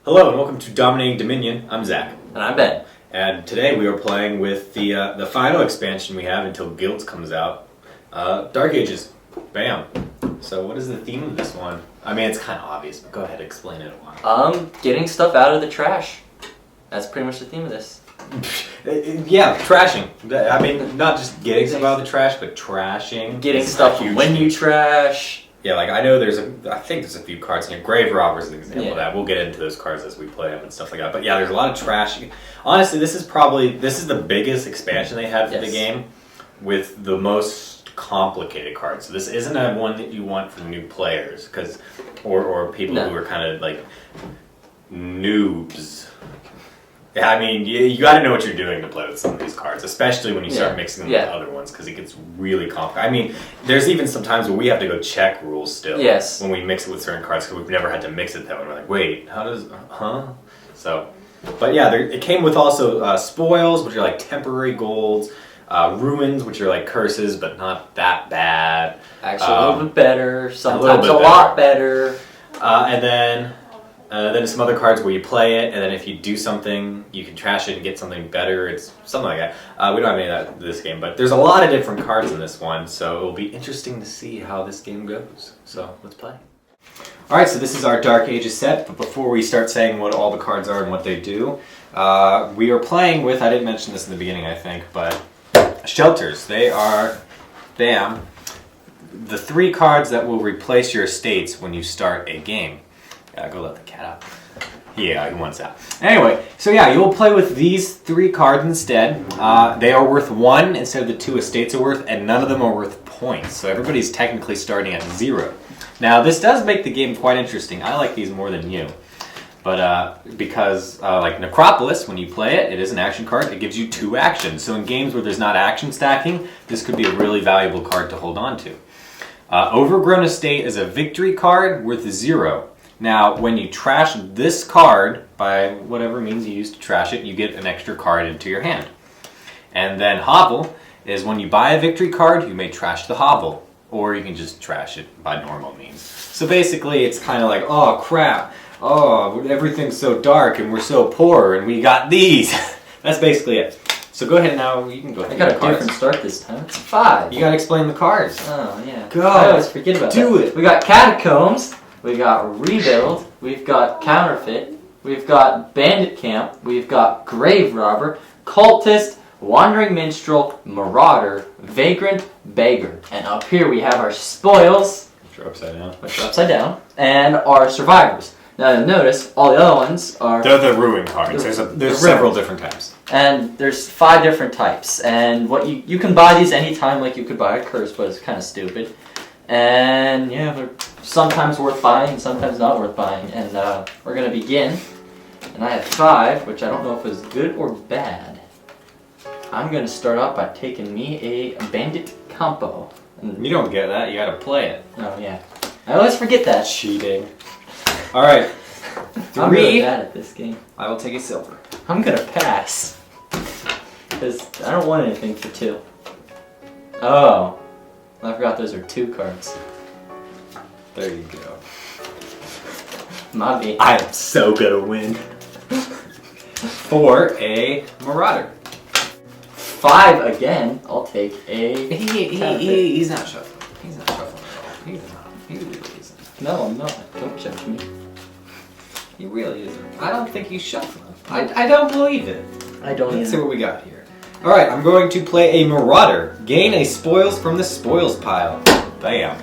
Hello and welcome to Dominating Dominion. I'm Zach. And I'm Ben. And today we are playing with the final expansion we have until Guilds comes out. Dark Ages. Bam. So what is the theme of this one? I mean, it's kind of obvious, but go ahead and explain it a while. Getting stuff out of the trash. That's pretty much the theme of this. Yeah, trashing. I mean, not just getting stuff out of the trash, but trashing. Getting stuff when you trash. Yeah, like I know I think there's a few cards here. Grave Robber is an example of that. We'll get into those cards as we play them and stuff like that. But yeah, there's a lot of trash. Honestly, this is the biggest expansion they had for the game with the most complicated cards. So this isn't a one that you want for new players or people who are kind of like noobs. Yeah, I mean, you got to know what you're doing to play with some of these cards, especially when you start mixing them with other ones, because it gets really complicated. I mean, there's even some times where we have to go check rules still when we mix it with certain cards, because we've never had to mix it that way. We're like, wait, how does, So, but yeah, it came with also spoils, which are like temporary golds, ruins, which are like curses, but not that bad. Actually, a little bit better, sometimes a lot better. And then some other cards where you play it, and then if you do something, you can trash it and get something better. It's something like that. We don't have any of that in this game, but there's a lot of different cards in this one, so it'll be interesting to see how this game goes. So let's play. Alright, so this is our Dark Ages set, but before we start saying what all the cards are and what they do, we are playing with, I didn't mention this in the beginning I think, but shelters. They are, the 3 cards that will replace your estates when you start a game. Go let the cat out. Yeah, he wants out. Anyway, so yeah, you'll play with these 3 cards instead. They are worth 1 instead of the 2 estates are worth, and none of them are worth points. So everybody's technically starting at 0. Now, this does make the game quite interesting. I like these more than you. But because, like Necropolis, when you play it, it is an action card. It gives you 2 actions. So in games where there's not action stacking, this could be a really valuable card to hold on to. Overgrown Estate is a victory card worth 0. Now, when you trash this card, by whatever means you use to trash it, you get an extra card into your hand. And then Hovel is when you buy a victory card, you may trash the Hovel. Or you can just trash it by normal means. So basically, it's kind of like, oh crap, oh, everything's so dark and we're so poor and we got these. That's basically it. So go ahead now, you can go ahead. I got a different start this time. It's 5. You gotta explain the cards. Oh, yeah. Go. I always forget about that. Do it. We got Catacombs. We got Rebuild, we've got Counterfeit, we've got Bandit Camp, we've got Grave Robber, Cultist, Wandering Minstrel, Marauder, Vagrant, Beggar. And up here we have our spoils, Which are upside down. and our survivors. Now you'll notice all the other ones are... They're the ruin cards. There's several different types. And there's 5 different types. And what you can buy these anytime like you could buy a curse, but it's kind of stupid. And yeah, they're sometimes worth buying and sometimes not worth buying. And we're going to begin. And I have 5, which I don't know if is good or bad. I'm going to start off by taking me a Bandit Compo. You don't get that, you gotta play it. Oh yeah. I always forget that. Cheating. Alright. 3. I'm really bad at this game. I will take a silver. I'm going to pass. Because I don't want anything for 2. Oh. I forgot those are 2 cards. There you go. Not me. I am so gonna win. For a Marauder. 5 again. I'll take a... He's not shuffling. He's not shuffling at all. He's not. He really isn't. No, I'm not. Don't judge me. He really isn't. I don't think he's shuffling. I don't believe it. I don't Let's see what we got here. Alright, I'm going to play a Marauder. Gain a spoils from the spoils pile. Bam.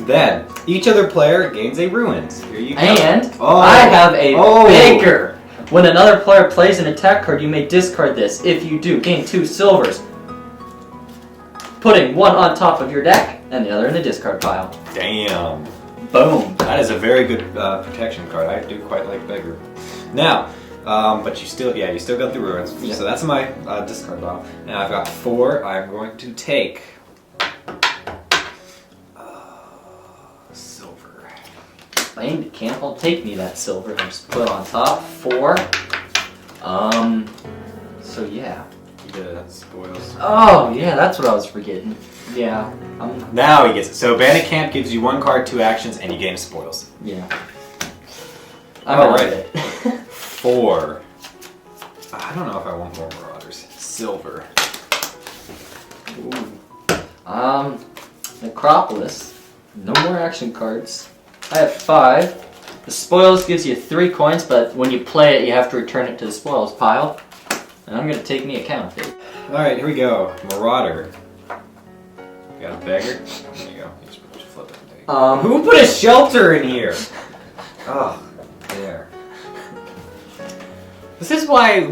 Then, each other player gains a ruins. Here you go. And I have a Baker. When another player plays an attack card, you may discard this. If you do, gain 2 silvers. Putting 1 on top of your deck and the other in the discard pile. Damn. Boom. That is a very good protection card. I do quite like Beggar. Now, but you still got the ruins. Yeah. So that's my discard pile. And I've got 4. I'm going to take silver. Bandit Camp, I'll take me that silver and just put on top. 4. So yeah. The spoils. Oh yeah, that's what I was forgetting. Yeah. Now he gets it. So Bandit Camp gives you 1 card, 2 actions, and you gain spoils. Yeah. I'm All out right. of it. 4. I don't know if I want more Marauders. Silver. Ooh. Necropolis. No more action cards. I have 5. The spoils gives you 3 coins, but when you play it, you have to return it to the spoils pile. And I'm gonna take me a counterfeit. Alright, here we go. Marauder. Got a beggar? There you go. You just flip it. There you go. Who put a shelter in here? Oh, there. This is why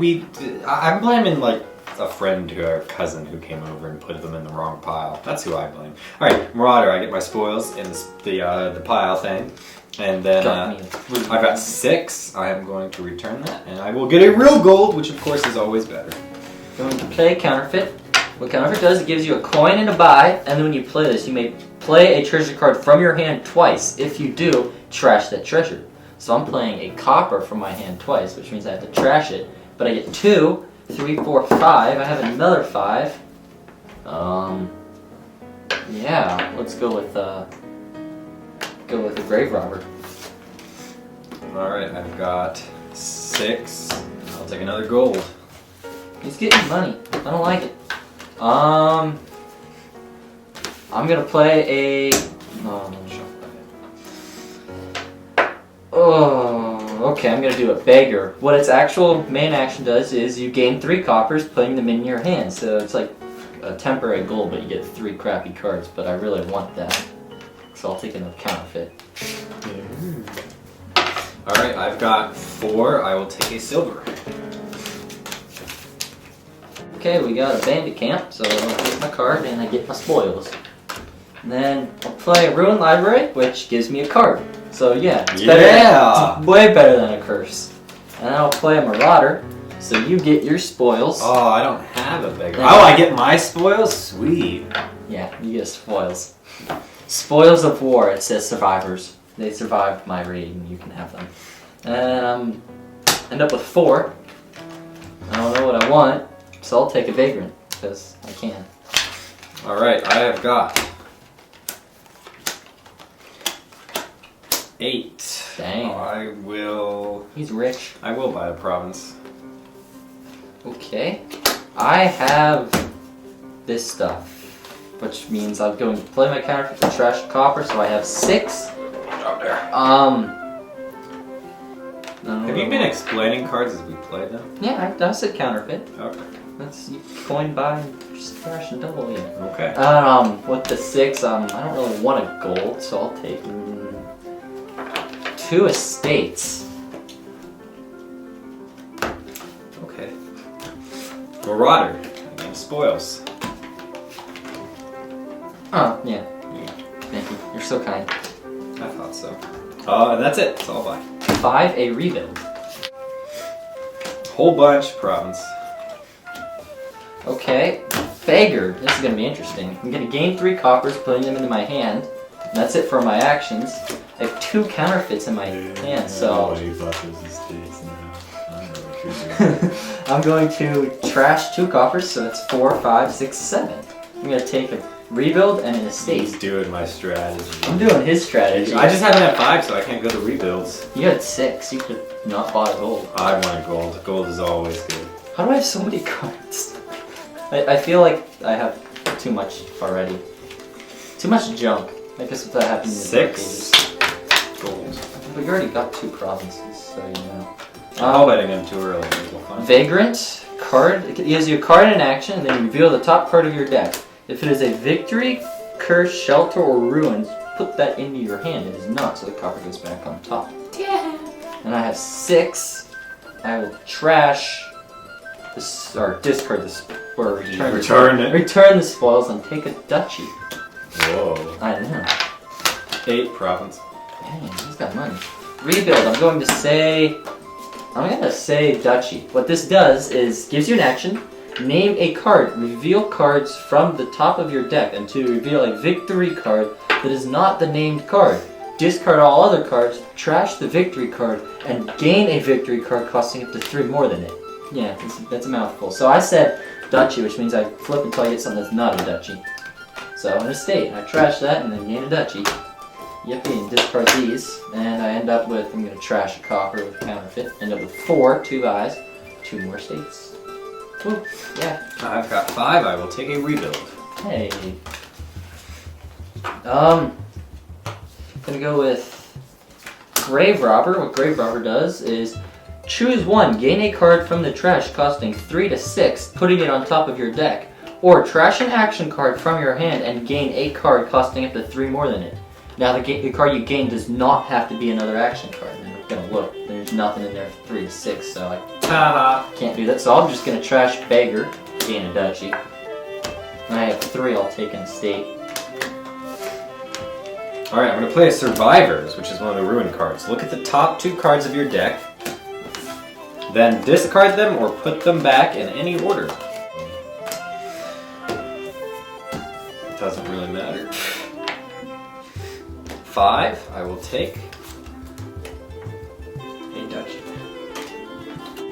I'm blaming like a friend or a cousin who came over and put them in the wrong pile. That's who I blame. Alright, Marauder, I get my spoils in the pile thing. And then I've got 6. I am going to return that, and I will get a real gold, which of course is always better. Going to play counterfeit. What counterfeit does, it gives you a coin and a buy, and then when you play this, you may play a treasure card from your hand twice. If you do, trash that treasure. So I'm playing a copper from my hand twice, which means I have to trash it. But I get 2, 3, 4, 5. I have another 5. Yeah, let's go with the grave robber. Alright, I've got 6. I'll take another gold. He's getting money. I don't like it. I'm gonna play a. Oh, okay. I'm gonna do a beggar. What its actual main action does is you gain 3 coppers, putting them in your hand. So it's like a temporary gold, but you get 3 crappy cards. But I really want that, so I'll take another counterfeit. Alright, I've got 4. I will take a silver. Okay, we got a bandit camp, so I'll get my card and I get my spoils. And then I'll play a ruined library, which gives me a card. So yeah, it's better. It's way better than a curse. And then I'll play a marauder, so you get your spoils. Oh, I don't have a beggar. Oh, I get my spoils? Sweet. Yeah, you get spoils. Spoils of war, it says survivors. They survived my raid and you can have them. And end up with 4. I don't know what I want, so I'll take a vagrant, because I can. Alright, I have got 8. Dang. I will buy a province. Okay. I have this stuff, which means I'm going to play my counterfeit for trash copper, so I have 6. Drop there. Have you been explaining cards as we play them? Yeah, I said counterfeit. Okay. That's coin buy, just trash and double, yeah. Okay. With the 6, I don't really want a gold, so I'll take 2 estates. Okay. Marauder. Again, spoils. Oh, yeah. Thank you. You're so kind. I thought so. And that's it. That's all I'll buy. 5, a rebuild. Whole bunch, province. Okay, beggar. This is gonna be interesting. I'm gonna gain 3 coppers, putting them into my hand. That's it for my actions. I have 2 counterfeits in my hand, so I'm going to trash 2 coppers, so it's 4, 5, 6, 7. I'm gonna take a rebuild and an estate. He's doing my strategy. I'm doing his strategy. I just haven't had 5, so I can't go to rebuilds. You had 6. You could not buy gold. I want gold. Gold is always good. How do I have so many cards? I feel like I have too much already. Too much junk. I guess that happened in the Dark 6 Ages. gold. But you already got 2 provinces, so you know. I'm betting him too early. Vagrant card. It gives you a card in action, and then you reveal the top card of your deck. If it is a victory, curse, shelter, or ruins, put that into your hand. It is not, so the copper goes back on top. Yeah. And I have 6. I will trash this, or discard this, or return the spoils and take a duchy. Whoa. I don't know. 8 province. Dang, he's got money. Rebuild. I'm going to say duchy. What this does is gives you an action. Name a card. Reveal cards from the top of your deck until you reveal a victory card that is not the named card. Discard all other cards, trash the victory card, and gain a victory card costing up to 3 more than it. Yeah, that's a mouthful. So I said duchy, which means I flip until I get something that's not a duchy. So an estate. I trash that and then gain a duchy. Yippee, and discard these. And I end up with, I'm going to trash a copper with counterfeit. End up with 4, 2 eyes, 2 more states. Woo, yeah. I've got 5. I will take a rebuild. Hey. Gonna go with Grave Robber. What Grave Robber does is choose one, gain a card from the trash costing 3 to 6, putting it on top of your deck. Or trash an action card from your hand and gain a card costing up to 3 more than it. Now the card you gain does not have to be another action card. I'm gonna look. There's nothing in there for 3 to 6, so I can't do that. So I'm just gonna trash Beggar, gain a duchy. And I have 3 I'll take in state. Alright, I'm going to play a Survivors, which is one of the ruin cards. Look at the top 2 cards of your deck, then discard them or put them back in any order. It doesn't really matter. 5, I will take a duchy.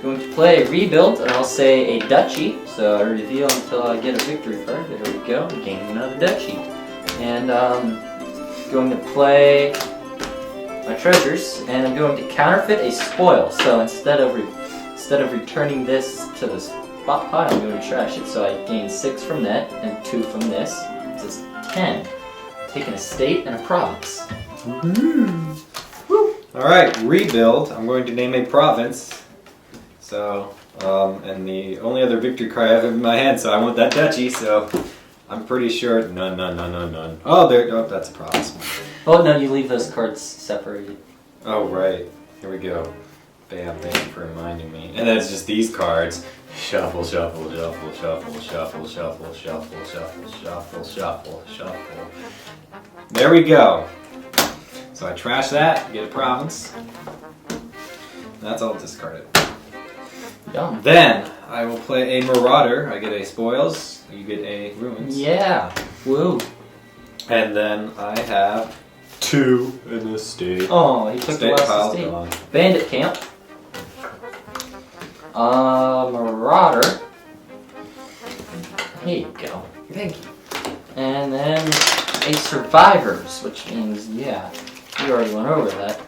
Going to play Rebuild, and I'll say a duchy. So I reveal until I get a victory card. There we go, gain another duchy. And going to play my treasures, and I'm going to counterfeit a spoil. So instead of returning this to the spot pile, I'm going to trash it. So I gain 6 from that and 2 from this. So it's 10. Taking a state and a province. Alright, Rebuild. I'm going to name a province. So, and the only other victory card I have in my hand, so I want that duchy, so I'm pretty sure none. Oh, that's a province. Oh no, you leave those cards separated. Oh, right. Here we go. Bam, thank you for reminding me. And then it's just these cards. Shuffle, shuffle, shuffle, shuffle, shuffle, shuffle, shuffle, shuffle, shuffle, shuffle, shuffle. There we go. So I trash that, get a province. That's all discarded. Yum. Then I will play a Marauder. I get a Spoils, you get a Ruins. Yeah. Woo. And then I have 2 in the state. Oh, he took the State last pile estate. gone. Bandit Camp. Marauder. Here you go. Thank you. And then a Survivors, which means, yeah, you already went over that.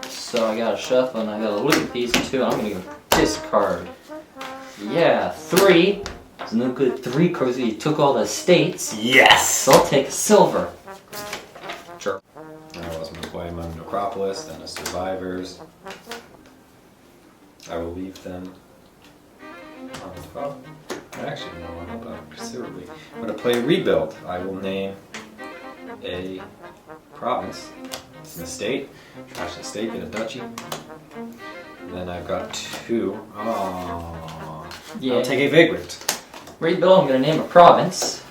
So I gotta shuffle and I gotta look at these 2. I'm gonna go discard. Yeah, 3. It's no good 3 cards. You took all the states. Yes! So I'll take a silver. Sure. I was going to play my Necropolis, then a Survivors. I will leave them on the phone. Actually, no, I'll help out considerably. I'm going to play Rebuild. I will name a province. It's an estate. Trash an estate, get a duchy. And then I've got 2. Oh, Yeah. I'll take a Vagrant. Rebuild, I'm gonna name a province.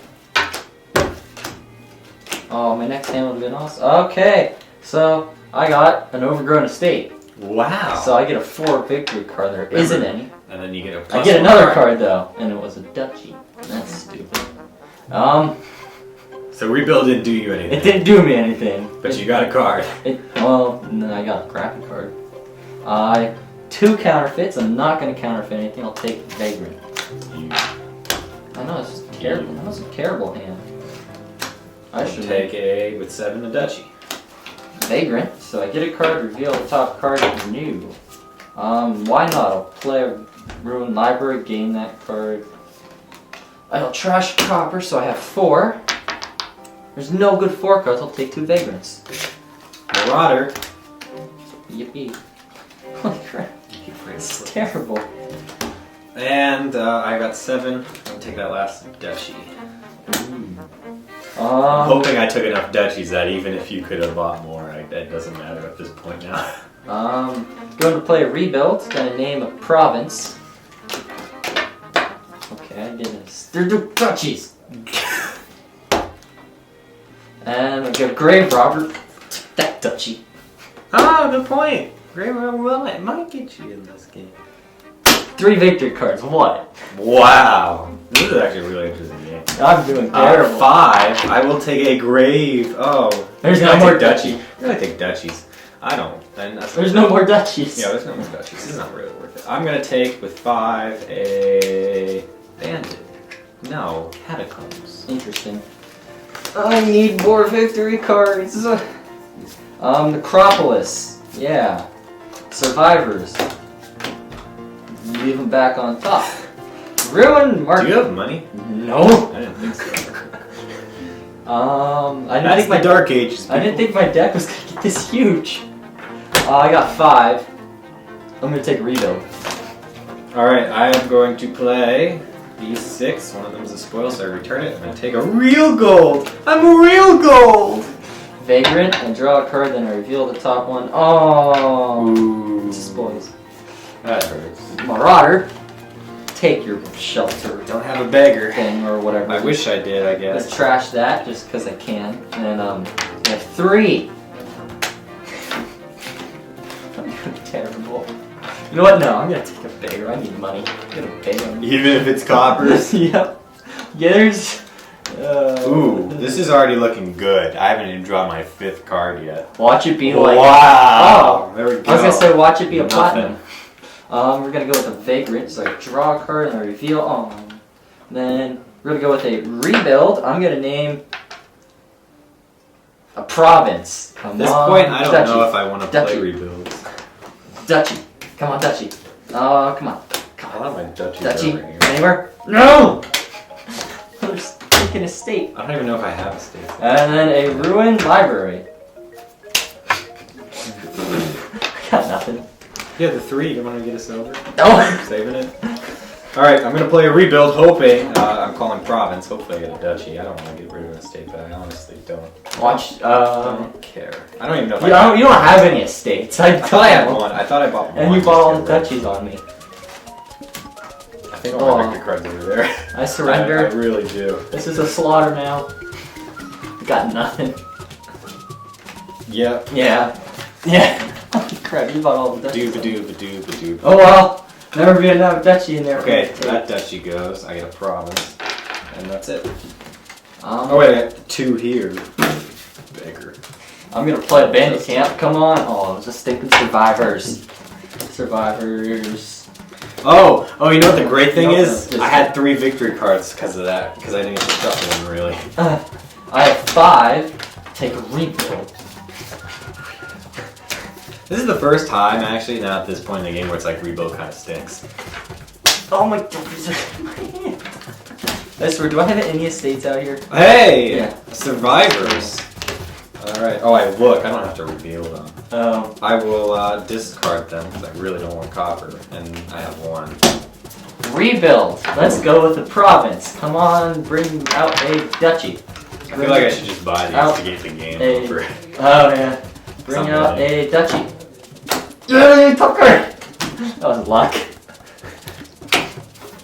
Oh, my next name would have been awesome. Okay, so I got an overgrown estate. Wow. So I get a 4 victory card. There isn't any. And then you get a I plus get 1 another card though, and it was a duchy. That's stupid. So Rebuild didn't do you anything. It didn't do me anything. But you got a card. Well, no, I got a crappy card. 2 counterfeits. I'm not gonna counterfeit anything. I'll take Vagrant. I know, it's just terrible. That was a terrible hand. I should Take a with 7 a duchy. Vagrant, so I get a card, reveal the top card, and renew. Why not? I'll play a Ruin Library, gain that card. I'll trash copper, so I have 4. There's no good 4 cards, I'll take 2 Vagrants. Marauder. Yippee. Holy crap. It's terrible. And I got 7. I'll take that last duchy. I'm hoping I took enough duchies that even if you could have bought more, that doesn't matter at this point now. Going to play a Rebuild, gonna name a province. Okay, I did this. They're duchies! And I got Grave Robber. That duchy. Oh, good point. Grave Robber might get you in this game. 3 victory cards, what? Wow. This is actually a really interesting game. I'm doing terrible. 5. I will take a grave. Oh. There's You're no gonna more take duchy. You're gonna take duchies. I don't. There's no more duchies. Yeah, there's no more duchies. This is not really worth it. I'm gonna take with 5 a bandit. No, catacombs. Interesting. I need more victory cards. Necropolis. Yeah. Survivors. Leave them back on top. Ruin Market. Do you have money? No. I didn't think so. I didn't That's think my the Dark Ages. I didn't think my deck was gonna get this huge. I got 5. I'm gonna take a rebuild. Alright, I am going to play these 6. One of them is a spoil, so I return it. I'm going to take a real gold. I'm a real gold. Vagrant, and draw a card, then I reveal the top one. Oh, Ooh. it's spoils. That hurts. Marauder, take your shelter Don't have a beggar. thing or whatever. I wish I did, I Let's guess. trash that just because I can. And we have 3. I'm terrible. You know what? No, I'm gonna take a beggar. I need money. I'm gonna pay him. Even if it's coppers? Yep. Yeah, there's. Ooh, this is already looking good. I haven't even drawn my 5th card yet. Watch it be like. Wow! There we go. I was gonna say, watch it be a Nothing. platinum. We're gonna go with a vagrant. So I draw a card and I reveal. Then we're gonna go with a rebuild. I'm gonna name a province. Come At this on, point, I don't Duchy. know if I want to play Duchy. rebuilds. Duchy. Come on, Duchy. Oh, come on. I want my duchies Duchy. over here. Anywhere? No! There's taking a state. I don't even know if I have a state. And then a ruined library. I got nothing. Yeah, the 3. You want to get us over? No! Saving it. Alright, I'm going to play a rebuild, hoping. I'm calling province. Hopefully I get a duchy. I don't want to get rid of a state, but I honestly don't. Watch, I don't care. I don't even know if you don't have any estates. I thought I had one. I thought I bought one. And you bought all the duchies on me. I think all my victory cards over there. I surrender. I really do. This is a slaughter now. Got nothing. Yep. Yeah. Yeah. Crap, you bought all the duchies. Dooba. Oh well. Never be enough duchy in there. Okay, that duchy goes. I get a province. And that's it. Um, Oh wait, I got 2 here. Beggar. I'm gonna play a bandit camp. Come on. Oh, it's just thinking survivors. Survivors. Oh, you know what the great thing No, is? no, I had 3 victory cards because of that. Because I didn't get to shuffle them really. I have 5. Take a rebuild. This is the first time, actually, now at this point in the game, where it's like rebuild kind of stinks. Oh my god. Do I have any estates out here? Hey! Yeah. Survivors. Alright. Oh, I look. I don't have to reveal them. Oh. I will discard them because I really don't want copper. And I have 1. Rebuild. Let's go with the province. Come on, bring out a duchy. I feel like I should just buy these Out to get the game a- over. Oh yeah. Bring Something. out a duchy. Yay, Tucker! That was luck.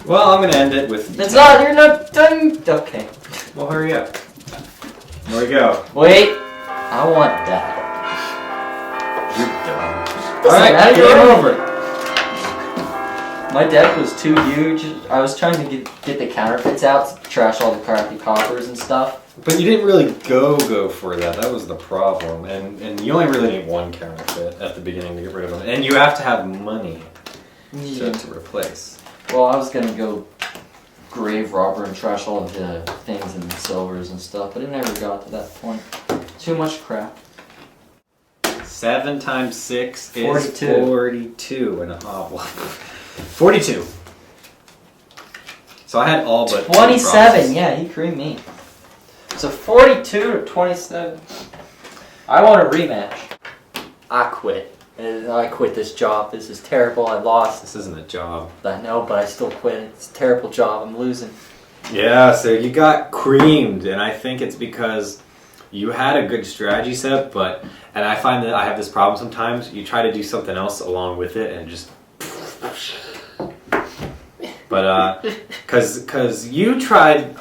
Well, I'm going to end it with... It's not, you're not done. Okay. Well, hurry up. There we go. Wait. I want that. You're done. Listen, Alright, now game you're over. My deck was too huge. I was trying to get the counterfeits out to trash all the crappy coppers and stuff. But you didn't really go for that. That was the problem. And you only really need 1 counterfeit at the beginning to get rid of them. And you have to have money to replace. Well, I was gonna go grave robber and trash all of the things and silvers and stuff, but it never got to that point. Too much crap. 7 times 6 is 42. 42 and a hobble. 42. So I had all but 27. Yeah, he creamed me. So 42 to 27. I want a rematch. I quit. I quit this job. This is terrible. I lost. This isn't a job. I know, but I still quit. It's a terrible job. I'm losing. Yeah, so you got creamed, and I think it's because you had a good strategy set, and I find that I have this problem sometimes. You try to do something else along with it, and it just... But, cause you tried,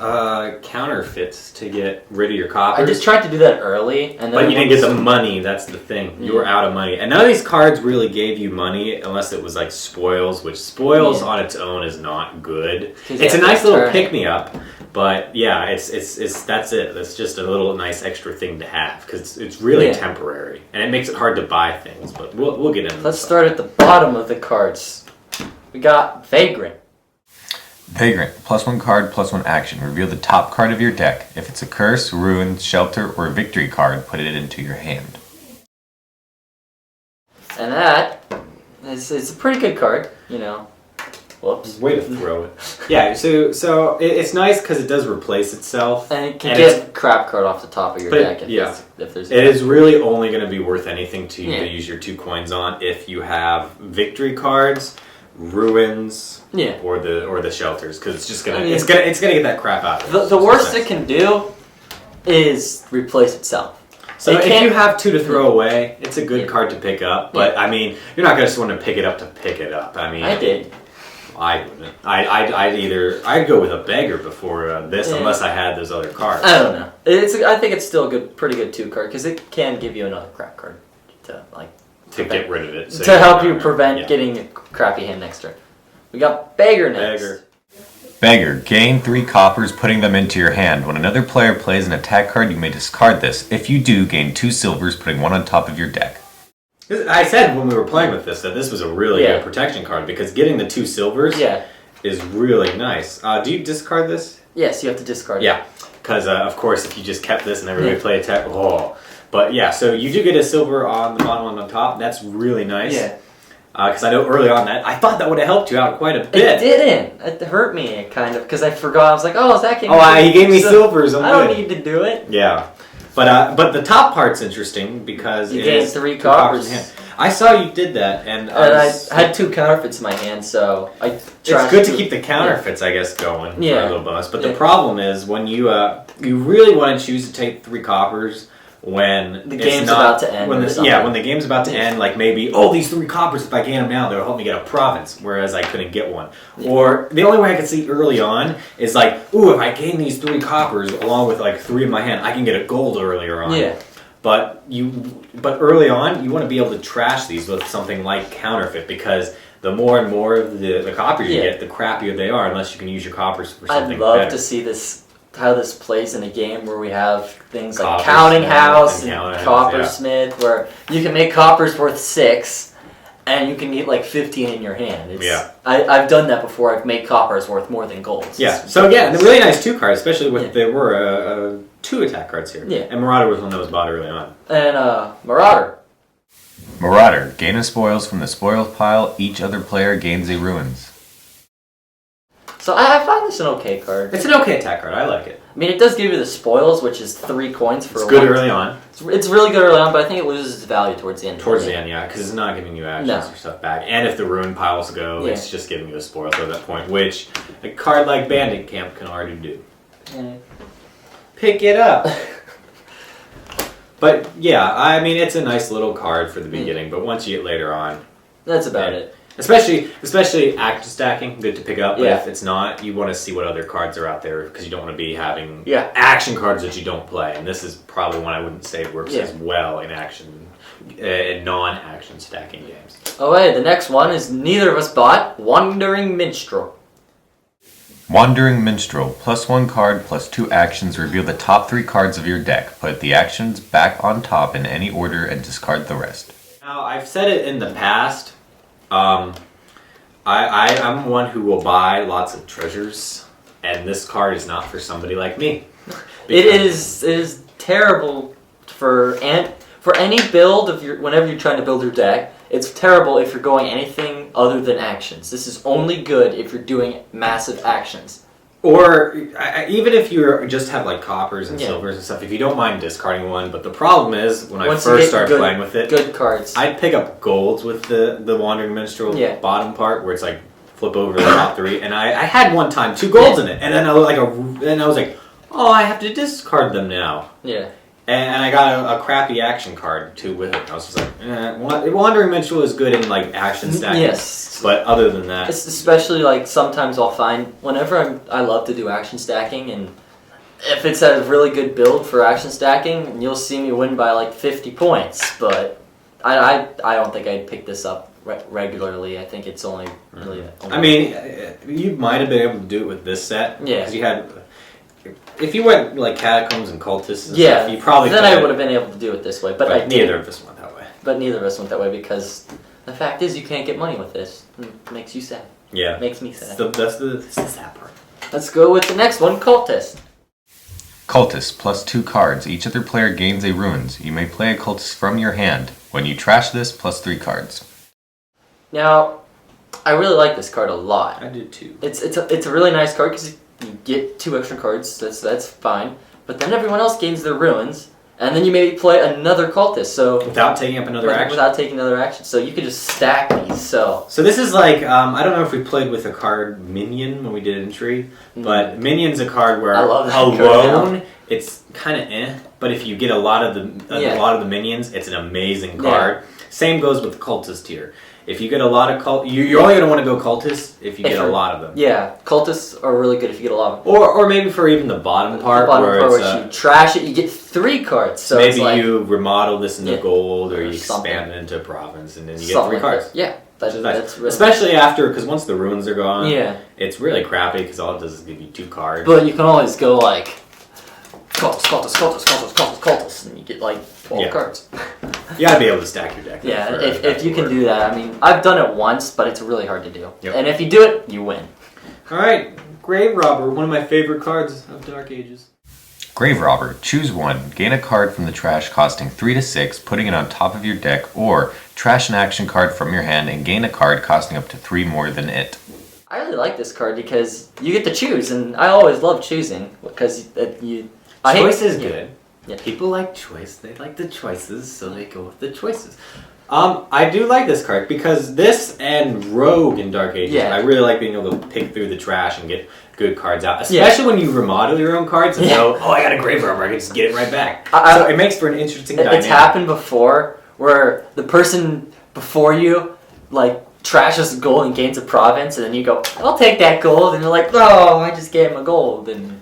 counterfeits to get rid of your coppers. I just tried to do that early, and then But you didn't get the money, that's the thing. You were out of money. And none of these cards really gave you money unless it was like spoils, which spoils on its own is not good. It's a nice little pick-me-up, but yeah, it's that's it. That's just a little nice extra thing to have because it's really temporary. And it makes it hard to buy things, but we'll get into Let's start at the bottom of the cards. We got Vagrant. Vagrant, +1 card, +1 action. Reveal the top card of your deck. If it's a curse, ruin, shelter, or victory card, put it into your hand. And that is a pretty good card, you know. Whoops. Way to throw it. Yeah, so it's nice because it does replace itself. And it can get crap card off the top of your deck if there's it is really only going to be worth anything to you to use your 2 coins on if you have victory cards, ruins, or the shelters, because it's just gonna it's gonna get that crap out. The worst it can do is replace itself. So if you have 2 to throw away, it's a good card to pick up. But I mean, you're not gonna just want to pick it up to pick it up. I mean, I did. I wouldn't. I'd go with a beggar before this, unless I had those other cards. I don't know. I think it's still a pretty good 2 card because it can give you another crap card to get rid of it. So to help you prevent getting a crappy hand next turn. We got Beggar next. Beggar. Gain 3 coppers, putting them into your hand. When another player plays an attack card, you may discard this. If you do, gain 2 silvers, putting 1 on top of your deck. I said when we were playing with this that this was a really good protection card because getting the 2 silvers is really nice. Do you discard this? Yes, you have to discard it. Yeah, because of course if you just kept this and everybody played attack, But yeah, so you do get a silver on the bottom and on top. That's really nice. Yeah. Because I know early on that I thought that would have helped you out quite a bit. It didn't. It hurt me kind of because I forgot. I was like, oh, Zach gave me. He gave me silvers. I don't need to do it. Yeah. But the top part's interesting because you gain 3 coppers. I saw you did that, and I had 2 counterfeits in my hand, so it's good to keep the counterfeits, I guess, going for a little bonus. But the problem is when you really want to choose to take 3 coppers when the game's about to end. When the game's about to end, like maybe these 3 coppers, if I gain them now, they'll help me get a province, whereas I couldn't get one. Or the only way I could see early on is like, if I gain these 3 coppers along with like 3 in my hand, I can get a gold earlier on. Yeah. But early on, you want to be able to trash these with something like counterfeit because the more and more of the coppers you get, the crappier they are, unless you can use your coppers for something better. I'd love to see how this plays in a game where we have things like Counting House and Coppersmith, where you can make coppers worth 6, and you can get like 15 in your hand. I've done that before. I've made coppers worth more than gold. Yeah. So the really nice 2 cards, especially with there were 2 attack cards here. Yeah. And Marauder was one that was bought early on. And Marauder. Marauder. Gain a spoils from the spoils pile. Each other player gains a ruins. So I find this an okay card. It's an okay attack card. I like it. I mean, it does give you the spoils, which is 3 coins for. It's good early on. It's really good early on, but I think it loses its value towards the end. Towards the end, yeah, because it's not giving you actions or stuff back. And if the ruin piles go, it's just giving you the spoils at that point, which a card like Bandit Camp can already do. Pick it up. But yeah, I mean, it's a nice little card for the beginning, but once you get later on, that's about it. Especially action stacking, good to pick up. But if it's not, you want to see what other cards are out there because you don't want to be having action cards that you don't play. And this is probably one I wouldn't say works as well in non-action stacking games. Oh wait, the next one is neither of us bought Wandering Minstrel. Wandering Minstrel, +1 card, +2 actions. Reveal the top 3 cards of your deck. Put the actions back on top in any order and discard the rest. Now, I've said it in the past. I'm one who will buy lots of treasures, and this card is not for somebody like me. It is terrible for any build whenever you're trying to build your deck. It's terrible if you're going anything other than actions. This is only good if you're doing massive actions. Or even if you just have like coppers and silvers and stuff, if you don't mind discarding one. But the problem is, when I first started playing with it, good cards, I'd pick up golds with the Wandering Minstrel bottom part, where it's like flip over the top 3. And I had one time 2 golds in it, and then I was like, oh, I have to discard them now. Yeah. And I got a crappy action card too with it. I was just like, Wandering Minstrel is good in like action stacking. Yes. But other than that, it's especially like sometimes I'll find whenever I love to do action stacking, and if it's a really good build for action stacking, you'll see me win by like 50 points. But I don't think I'd pick this up regularly. I think it's only really. I mean, you might have been able to do it with this set. Yeah. Because you had. If you went like Catacombs and Cultists and stuff, you probably then I would have been able to do it this way. But neither of us went that way. But neither of us went that way because the fact is you can't get money with this. It makes you sad. Yeah. Makes me sad. That's the sad part. Let's go with the next one, Cultist. Cultist, plus 2 cards. Each other player gains a ruins. You may play a cultist from your hand. When you trash this, plus 3 cards. Now, I really like this card a lot. I did too. It's a really nice card because you get 2 extra cards. That's fine. But then everyone else gains their ruins, and then you maybe play another Cultist. So Without taking up another action. Without taking another action. So you could just stack these. So this is like, I don't know if we played with a card Minion when we did Entry, but Minion's a card where I love that card alone it's kind of but if you get a lot of the Minions, it's an amazing card. Same goes with Cultist here. If you get a lot of you're only going to want to go Cultist if you get a lot of them. Yeah, Cultists are really good if you get a lot of them. Or maybe for even the bottom part, where you trash it, you get 3 cards. So maybe it's like, you remodel this into gold, or you something. expand it into a province, and then you get 3 cards. Yeah, Which is nice. that's really Especially after, because once the ruins are gone, yeah, it's really crappy because all it does is give you 2 cards. but you can always go like Cultist, and you get like 12 cards. You gotta be able to stack your deck. Yeah, if you can do that. I mean, I've done it once, but it's really hard to do. Yep. And if you do it, you win. Alright, Grave Robber, one of my favorite cards of Dark Ages. Grave Robber, choose 1. Gain a card from the trash costing 3 to 6, putting it on top of your deck, or trash an action card from your hand and gain a card costing up to 3 more than it. I really like this card because you get to choose, and I always love choosing because you. Choice is good. Yeah. People like choice. They like the choices, so they go with the choices. I do like this card because this and Rogue in Dark Ages, I really like being able to pick through the trash and get good cards out. Especially when you remodel your own cards and go, oh, I got a Grave Robber, I can just get it right back. So it makes for an interesting dynamic. It's happened before where the person before you, like, trashes gold and gains a province, and then you go, I'll take that gold, and you're like, oh, I just gave him a gold, and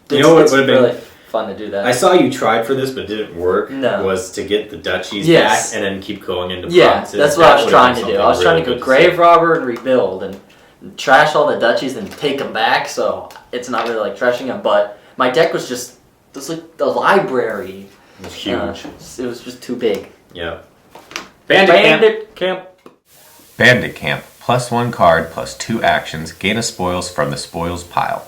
you know what it's would have really been fun to do that. I saw you tried for this, but it didn't work. No. Was to get the duchies Yes. back and then keep going into Yeah, provinces. that's what That I was would've trying been to do. something I was trying to really go good Grave Robber and rebuild and trash all the duchies and take them back. So it's not really like trashing them, but my deck was just like the library. It was huge. It was just too big. Yeah. Bandit Camp. Bandit Camp, plus 1 card, plus 2 actions, gain a spoils from the spoils pile.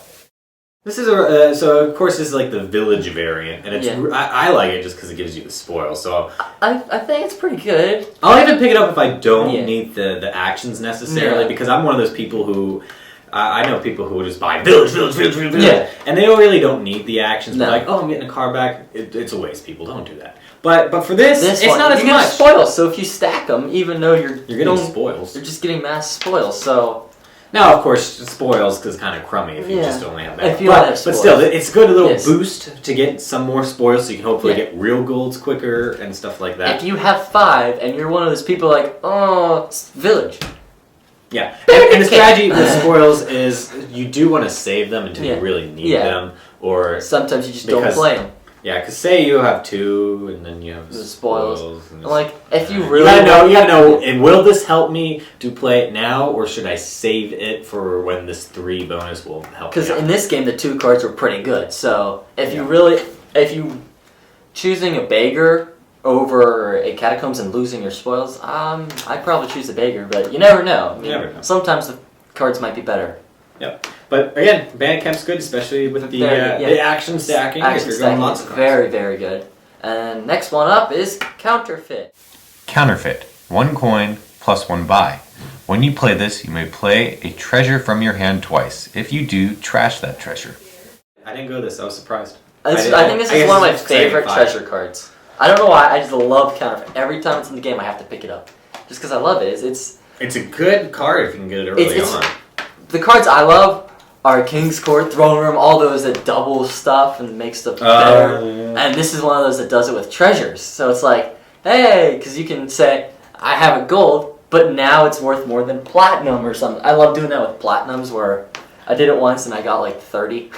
This is so of course this is like the village variant, and it's I like it just because it gives you the spoil. So I think it's pretty good. I'll even pick it up if I don't need the actions necessarily, because I'm one of those people who I know people who will just buy village, and they really don't need the actions. But like, oh, I'm getting a card back. It's a waste. People don't do that. But for this it's one, not as you much. get spoils. So if you stack them, even though you're getting spoils, you're just getting mass spoils. So. Now, of course, spoils because it's kind of crummy if you just only have that. If you have but still, it's a good little boost to get some more spoils, so you can hopefully get real golds quicker and stuff like that. If you have 5 and you're one of those people like, oh, it's village. Yeah, and the strategy with spoils is you do want to save them until you really need them, or sometimes you just don't play them. Yeah, because say you have 2 and then you have the spoils. And like, if you really you gotta know, and will this help me to play it now, or should I save it for when this 3 bonus will help? Because in this game, the 2 cards were pretty good. So if you choosing a beggar over a catacombs and losing your spoils, I'd probably choose a beggar, but you never know. I mean, sometimes the cards might be better. Yep. But again, Bandit Camp's good, especially with the action stacking. Action stacking is very, very good. And next one up is Counterfeit. Counterfeit. 1 coin, plus 1 buy. When you play this, you may play a treasure from your hand twice. If you do, trash that treasure. I didn't go this. I was surprised. I think this is one of my favorite treasure cards. I don't know why, I just love Counterfeit. Every time it's in the game, I have to pick it up. Just because I love it. It's a good card if you can get it early on. The cards I love are King's Court, Throne Room, all those that double stuff and make stuff better. And this is one of those that does it with treasures. So it's like, hey, because you can say, I have a gold, but now it's worth more than platinum or something. I love doing that with platinums where I did it once and I got like 30.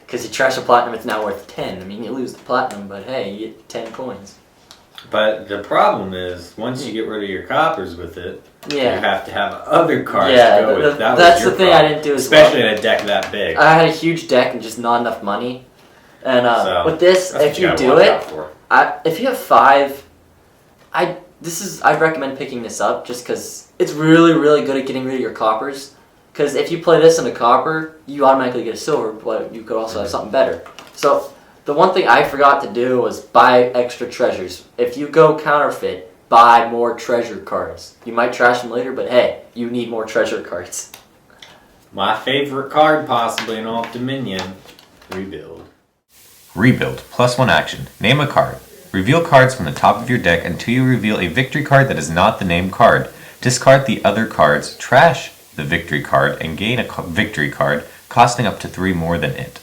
Because you trash a platinum, it's now worth 10. I mean, you lose the platinum, but hey, you get 10 coins. But the problem is, once you get rid of your coppers with it, you have to have other cards to go with. That's the thing I didn't do as especially in a deck that big. I had a huge deck and just not enough money. And with this, if you do it, if you have 5, I'd recommend picking this up just because it's really, really good at getting rid of your coppers. Because if you play this in a copper, you automatically get a silver, but you could also have something better. So the one thing I forgot to do was buy extra treasures. If you go counterfeit, buy more treasure cards. You might trash them later, but hey, you need more treasure cards. My favorite card, possibly in all of Dominion, Rebuild. Rebuild, +1 action. Name a card. Reveal cards from the top of your deck until you reveal a victory card that is not the named card. Discard the other cards, trash the victory card, and gain a victory card, costing up to 3 more than it.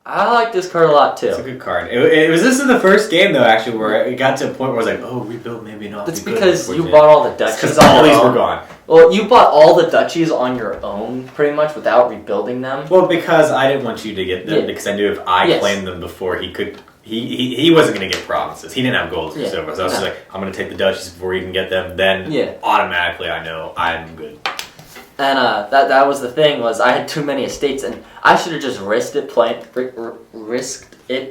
I like this card a lot too. It's a good card. This is the first game though, actually, where it got to a point where I was like, oh, Rebuild maybe not. That's be good because for you me. bought all the duchies. Because on all your these own. were gone. Well, you bought all the duchies on your own, pretty much, without rebuilding them. Well, because I didn't want you to get them, Yeah. because I knew if I Yes. claimed them before he could, he wasn't going to get provinces. He didn't have gold or Yeah. silver. So I was just No. like, I'm going to take the duchies before you can get them. Then Yeah. automatically I know I'm good. And that was the thing, was I had too many estates, and I should have just risked it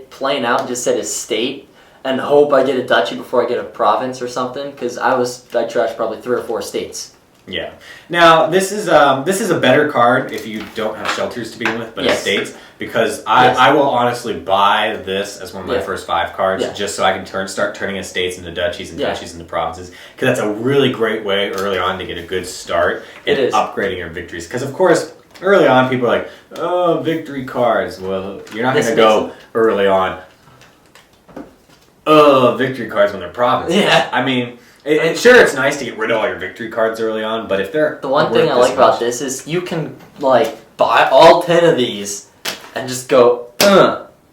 playing out and just said estate and hope I get a duchy before I get a province or something, because I trashed probably 3 or 4 estates. Yeah. Now this is a better card if you don't have shelters to begin with, but Yes. estates, because Yes. I will honestly buy this as one of my Yeah. first 5 cards, Yeah. just so I can start turning estates into duchies and Yeah. duchies into provinces, because that's a really great way early on to get a good start in It is. upgrading your victories. Because of course early on people are like, oh, victory cards. Well, you're not going to This go makes early on. Oh, victory cards when they're provinces. Yeah. I mean. Sure, it's nice to get rid of all your victory cards early on, but if they're The one worth thing I this like about much- this is you can, like, buy all 10 of these and just go,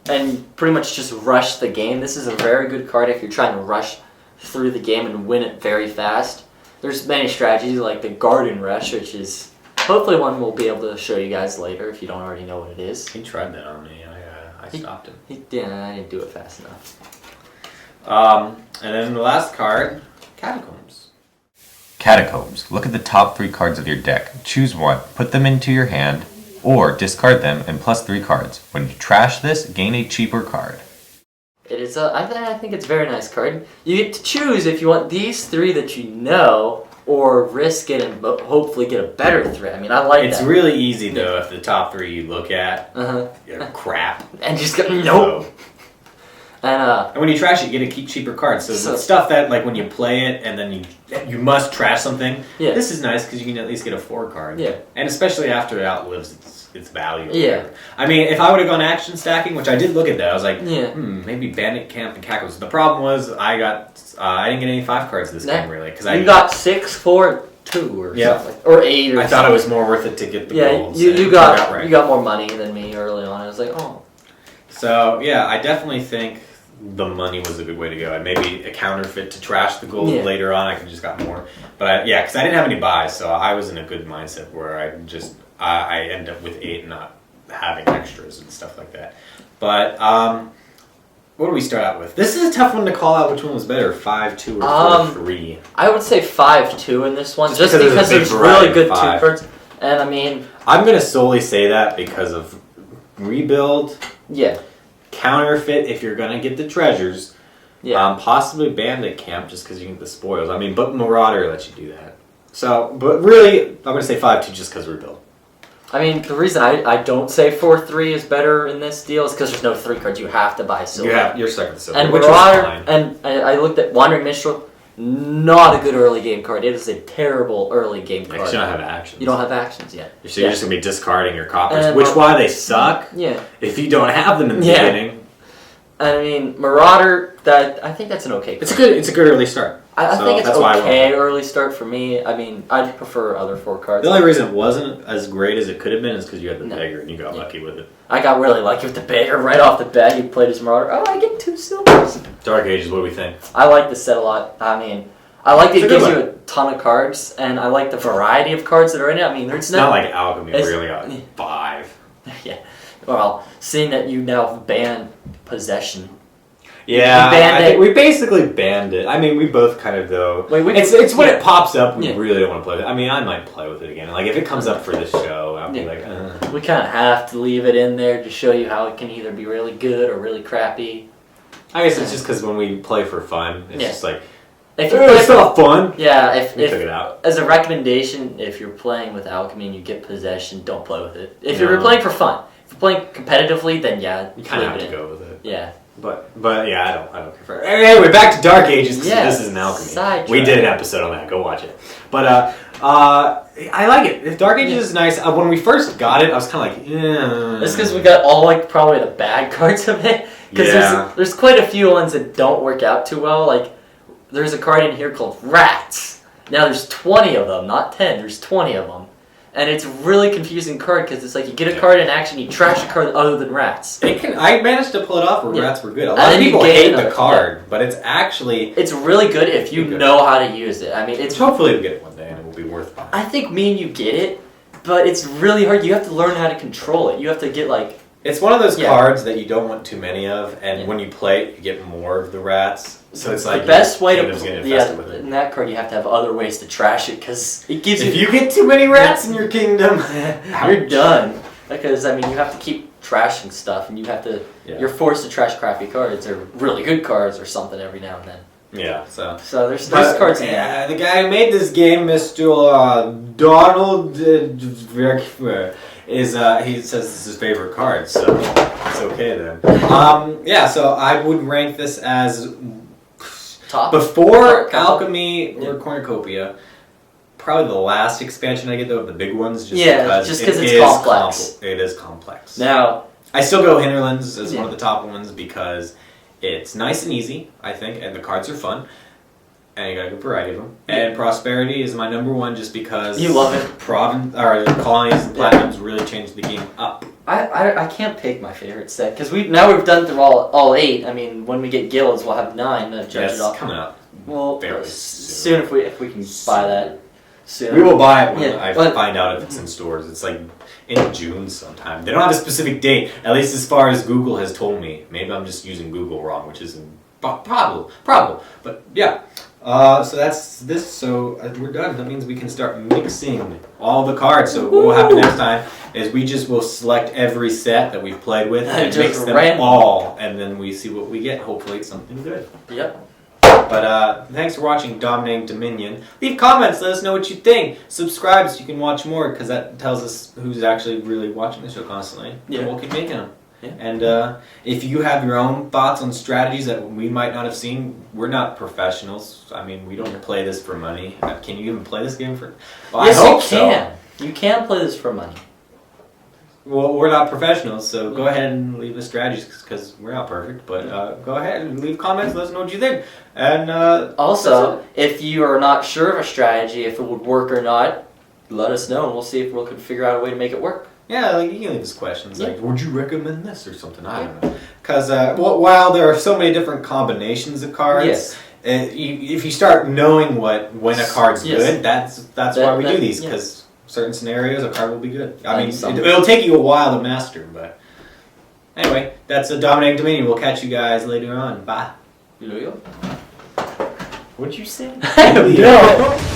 and pretty much just rush the game. This is a very good card if you're trying to rush through the game and win it very fast. There's many strategies like the Garden Rush, which is hopefully one we'll be able to show you guys later if you don't already know what it is. He tried that on me. I stopped him. Yeah, I didn't do it fast enough. And then the last card, Catacombs. Catacombs. Look at the top 3 cards of your deck. Choose one, put them into your hand, or discard them and +3 cards. When you trash this, gain a cheaper card. It is I think it's a very nice card. You get to choose if you want these 3 that you know, or risk it and hopefully get a better 3. I mean, I like It's that. really easy though if the top 3 you look at, Uh-huh. crap. And just go, nope. So- And and when you trash it, you get to keep cheaper cards. So, So- the stuff that like when you play it and then you must trash something. Yeah. This is nice because you can at least get a 4 card. Yeah. And especially after it outlives its value. or Yeah. whatever. I mean, if I would have gone action stacking, which I did look at that, I was like, Yeah. maybe Bandit Camp and Catacombs. The problem was I didn't get any 5 cards this Nah. game really because you got 6, 4, 2 or Yeah. something. Or 8 or I thought it was more worth it to get the Yeah, golds. you and got I got right. you got more money than me early on. I was like, oh. So yeah, I definitely think the money was a good way to go. And maybe a counterfeit to trash the gold Yeah. later on. I could just got more. But because I didn't have any buys, so I was in a good mindset where I ended up with 8 not having extras and stuff like that. But what do we start out with? This is a tough one to call out which one was better, 5-2 or 4-3. I would say 5-2 in this one, Just just because because there's a big there's really variety good of 5. 2 cards. And I mean, I'm gonna solely say that because of rebuild, yeah, counterfeit if you're gonna get the treasures. yeah. Possibly Bandit Camp just because you can get the spoils. I mean, but Marauder lets you do that. So, but really, I'm going to say 5-2 just because rebuild. I mean, the reason I don't say 4-3 is better in this deal is because there's no 3 cards. You have to buy silver. You're stuck with the silver, And which was Marauder, fine. and I looked at Wandering Minstrel, not a good early game card. It is a terrible early game card. Because you don't have actions. You don't have actions yet. So you're just going to be discarding your coppers, And which why they suck Yeah. if you don't have them in the Yeah. beginning. I mean, Marauder, I think that's an okay card. It's a good early start. I So think it's that's why I went okay with early start for me. I mean, I'd prefer other 4 cards. The only reason it wasn't as great as it could have been is because you had the No. beggar and you got Yeah. lucky with it. I got really lucky with the beggar right off the bat. You played as Marauder. Oh, I get 2 silvers. Dark Ages, what do we think? I like this set a lot. I mean, I like that It's it a good gives one. you a ton of cards, and I like the variety of cards that are in it. I mean, It's not like Alchemy where it's- you only got 5. Yeah. Well, seeing that you now have banned possession. Yeah, We banned I think it. we basically banned it. I mean, we both kind of though. Wait, It's when yeah. it pops up, we Yeah. really don't want to play with it. I mean, I might play with it again. Like if it comes up for this show, I'll be Yeah. like, We kind of have to leave it in there to show you how it can either be really good or really crappy. I guess it's just because when we play for fun, it's Yeah. just like If you play It's not fun. yeah, We took if it out. as a recommendation, if you're playing with alchemy and you get possession, don't play with it. If you're No. playing for fun, if you're playing competitively, then yeah, You kind of leave have it to in. go with it. Yeah. But yeah, I don't care for it. Anyway, back to Dark Ages. 'Cause Yeah, this is an alchemy. sidetrack. We did an episode on that. Go watch it. But I like it. Dark Ages is nice. When we first got it, I was kind of like, yeah. It's because we got all like probably the bad cards of it. Because Yeah. there's quite a few ones that don't work out too well. Like there's a card in here called Rats. Now there's 20 of them, not 10. There's 20 of them, and it's a really confusing card because it's like you get a card in action, you trash a card other than Rats. I managed to pull it off where Yeah. rats were good. A And lot of then you people gain hate another- the card, but it's actually. It's really good if you Good. know how to use it. I mean, it's. Hopefully we'll get it one day and it will be worth buying. I think me and you get it, but it's really hard. You have to learn how to control it. You have to get like. It's one of those Yeah. cards that you don't want too many of, and Yeah. when you play it, you get more of the rats. So it's like the best way to kingdom's getting yeah, infested with it. in that card you have to have other ways to trash it because it gives If you get too many rats in your kingdom, you're done. Because I mean you have to keep trashing stuff and you have to Yeah. you're forced to trash crappy cards or really good cards or something every now and then. Yeah, so. So there's But, cards in there. yeah, the guy who made this game, Mr. Donald, is he says this is his favorite card, so it's okay then. Yeah, so I would rank this as Top before top- Alchemy Yeah. or Cornucopia. Probably the last expansion I get though of the big ones, just Yeah, because just it 'cause it's is complex. It is complex. Now I still go Hinterlands as Yeah. one of the top ones because it's nice and easy, I think, and the cards are fun, and you got a good variety of them. And Prosperity is my number one just because You love it. Province or Colonies and Yeah. Platinums really changed the game up. I can't pick my favorite set because we've done through all 8. I mean when we get guilds we'll have 9 to judge That's it off. coming up. Well, Very soon if we can buy that. Soon. We will buy it when Yeah, I but- find out if it's in stores. It's like in June sometime. They don't have a specific date, at least as far as Google has told me. Maybe I'm just using Google wrong, which isn't probable. But yeah. So that's this. So we're done. That means we can start mixing all the cards. So what will happen next time is we just will select every set that we've played with and Just mix them random. all, and then we see what we get. Hopefully, it's something good. Yep. But thanks for watching Dominating Dominion. Leave comments, let us know what you think. Subscribe so you can watch more, because that tells us who's actually really watching the show constantly. Yeah. And we'll keep making them. Yeah. And if you have your own thoughts on strategies that we might not have seen, we're not professionals. I mean, we don't play this for money. Can you even play this game for... Well, Yes, I hope you can. You can play this for money. Well, we're not professionals, so go ahead and leave us strategies, because we're not perfect. But go ahead and leave comments, let us know what you think. And Also, if you are not sure of a strategy, if it would work or not, let us know and we'll see if we can figure out a way to make it work. yeah, like you can leave us questions Yeah. like, would you recommend this or something? I don't know. Because while there are so many different combinations of cards, Yes. if you start knowing when a card's Yes. good, that's why we do these. yeah. Because certain scenarios, a card will be good. I And mean, some- it'll take you a while to master, but anyway, that's a Dominating Dominion. We'll catch you guys later on. Bye. You know? What'd you say? I don't know.